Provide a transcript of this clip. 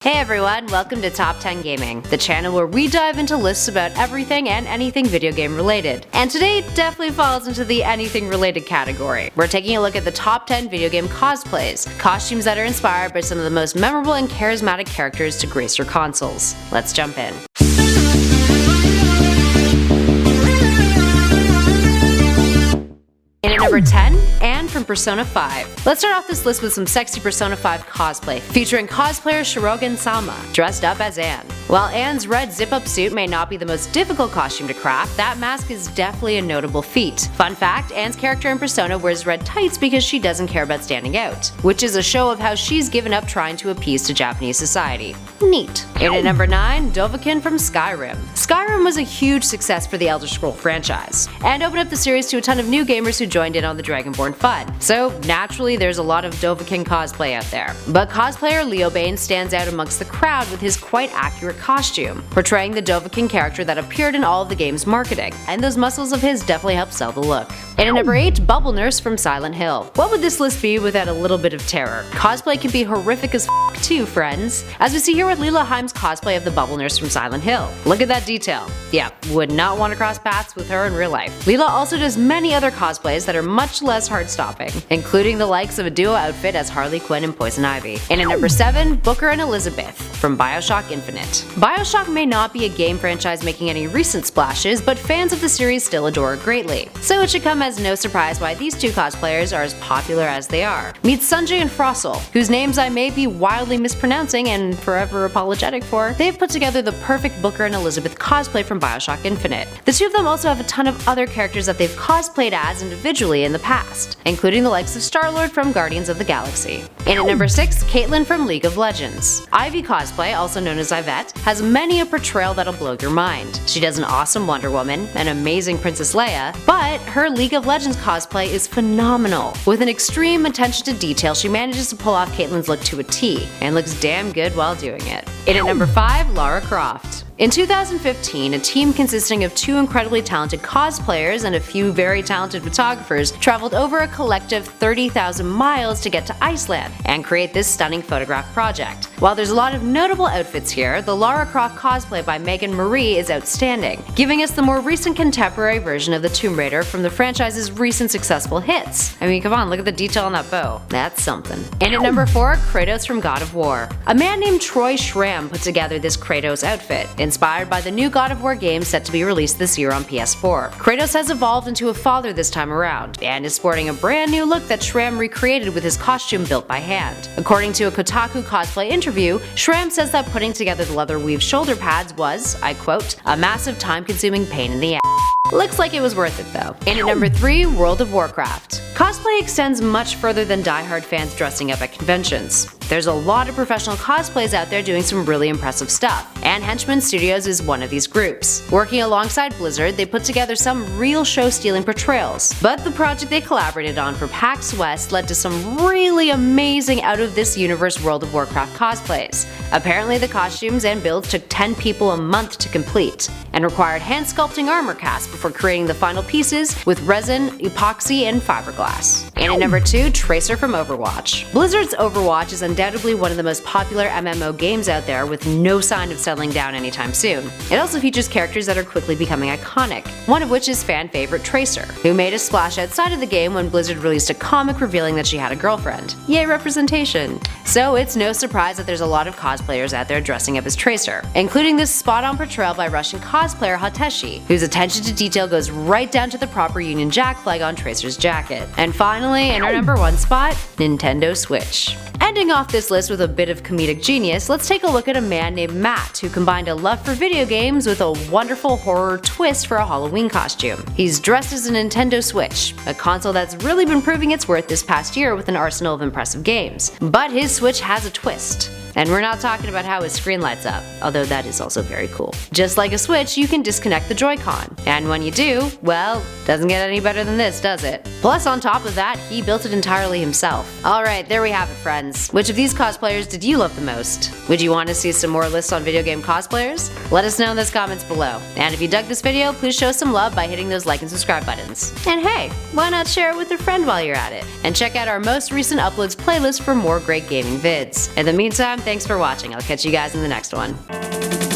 Hey everyone, welcome to Top 10 Gaming, the channel where we dive into lists about everything and anything video game related. And today definitely falls into the anything related category. We're taking a look at the top 10 video game cosplays, costumes that are inspired by some of the most memorable and charismatic characters to grace your consoles. Let's jump in. In at number 10, Anne from Persona 5. Let's start off this list with some sexy Persona 5 cosplay, featuring cosplayer Shirogen Sama, dressed up as Anne. While Anne's red zip-up suit may not be the most difficult costume to craft, that mask is definitely a notable feat. Fun fact, Anne's character in Persona wears red tights because she doesn't care about standing out, which is a show of how she's given up trying to appease to Japanese society. Neat. In at number 9, Dovahkiin from Skyrim. Skyrim was a huge success for the Elder Scrolls franchise, and opened up the series to a ton of new gamers who joined in on the Dragonborn fun. So naturally there's a lot of Dovahkiin cosplay out there. But cosplayer Leo Bane stands out amongst the crowd with his quite accurate costume, portraying the Dovahkiin character that appeared in all of the game's marketing, and those muscles of his definitely help sell the look. In at number 8, Bubble Nurse from Silent Hill. What would this list be without a little bit of terror? Cosplay can be horrific as f too, friends. As we see here with Leela Heim's cosplay of the Bubble Nurse from Silent Hill. Look at that detail. Yeah, would not want to cross paths with her in real life. Leela also does many other cosplays that are much less heart-stopping, including the likes of a duo outfit as Harley Quinn and Poison Ivy. And at number 7, Booker and Elizabeth from BioShock Infinite. BioShock may not be a game franchise making any recent splashes, but fans of the series still adore it greatly. So it should come as no surprise why these two cosplayers are as popular as they are. Meet Sanjay and Frossel, whose names I may be wildly mispronouncing and forever apologetic for. They've put together the perfect Booker and Elizabeth cosplay from BioShock Infinite. The two of them also have a ton of other characters that they've cosplayed as individually in the past, including the likes of Star-Lord from Guardians of the Galaxy. And at number 6, CAITLYN from League of Legends. Ivy cosplay, also known as Yvette, has many a portrayal that'll blow your mind. She does an awesome Wonder Woman, an amazing Princess Leia, but her League of Legends cosplay is phenomenal. With an extreme attention to detail, she manages to pull off CAITLYN's look to a T, and looks damn good while doing it. And at number 5, LARA CROFT. In 2015, a team consisting of 2 incredibly talented cosplayers and a few very talented photographers traveled over a collective 30,000 miles to get to Iceland and create this stunning photograph project. While there's a lot of notable outfits here, the Lara Croft cosplay by Megan Marie is outstanding, giving us the more recent contemporary version of the Tomb Raider from the franchise's recent successful hits. I mean, come on, look at the detail on that bow. That's something. And at number 4, Kratos from God of War. A man named Troy Schramm put together this Kratos outfit, inspired by the new God of War game set to be released this year on PS4. Kratos has evolved into a father this time around, and is sporting a brand new look that Schramm recreated with his costume built by hand. According to a Kotaku cosplay interview, Schramm says that putting together the leather weave shoulder pads was, I quote, a massive time-consuming pain in the ass. Looks like it was worth it though. And at number 3, World of Warcraft. Cosplay extends much further than die-hard fans dressing up at conventions. There's a lot of professional cosplays out there doing some really impressive stuff, and Henchman Studios is one of these groups. Working alongside Blizzard, they put together some real show-stealing portrayals, but the project they collaborated on for PAX West led to some really amazing out-of-this-universe World of Warcraft cosplays. Apparently the costumes and builds took 10 people a month to complete, and required hand-sculpting armor casts before creating the final pieces with resin, epoxy, and fiberglass. And at number 2, Tracer from Overwatch. Blizzard's Overwatch is undoubtedly one of the most popular MMO games out there, with no sign of settling down anytime soon. It also features characters that are quickly becoming iconic, one of which is fan favorite Tracer, who made a splash outside of the game when Blizzard released a comic revealing that she had a girlfriend. Yay, representation! So it's no surprise that there's a lot of cosplayers out there dressing up as Tracer, including this spot-on portrayal by Russian cosplayer Hateshi, whose attention to detail goes right down to the proper Union Jack flag on Tracer's jacket. And finally, in our number 1 spot, Nintendo Switch. Ending off this list with a bit of comedic genius, let's take a look at a man named Matt who combined a love for video games with a wonderful horror twist for a Halloween costume. He's dressed as a Nintendo Switch, a console that's really been proving its worth this past year with an arsenal of impressive games. But his Switch has a twist. And we're not talking about how his screen lights up, although that is also very cool. Just like a Switch, you can disconnect the Joy-Con. And when you do, well, doesn't get any better than this, does it? Plus, on top of that, he built it entirely himself. Alright, there we have it, friends. Which of these cosplayers did you love the most? Would you want to see some more lists on video game cosplayers? Let us know in those comments below. And if you dug this video, please show some love by hitting those like and subscribe buttons. And hey, why not share it with a friend while you're at it? And check out our most recent uploads playlist for more great gaming vids. In the meantime, thanks for watching. I'll catch you guys in the next one.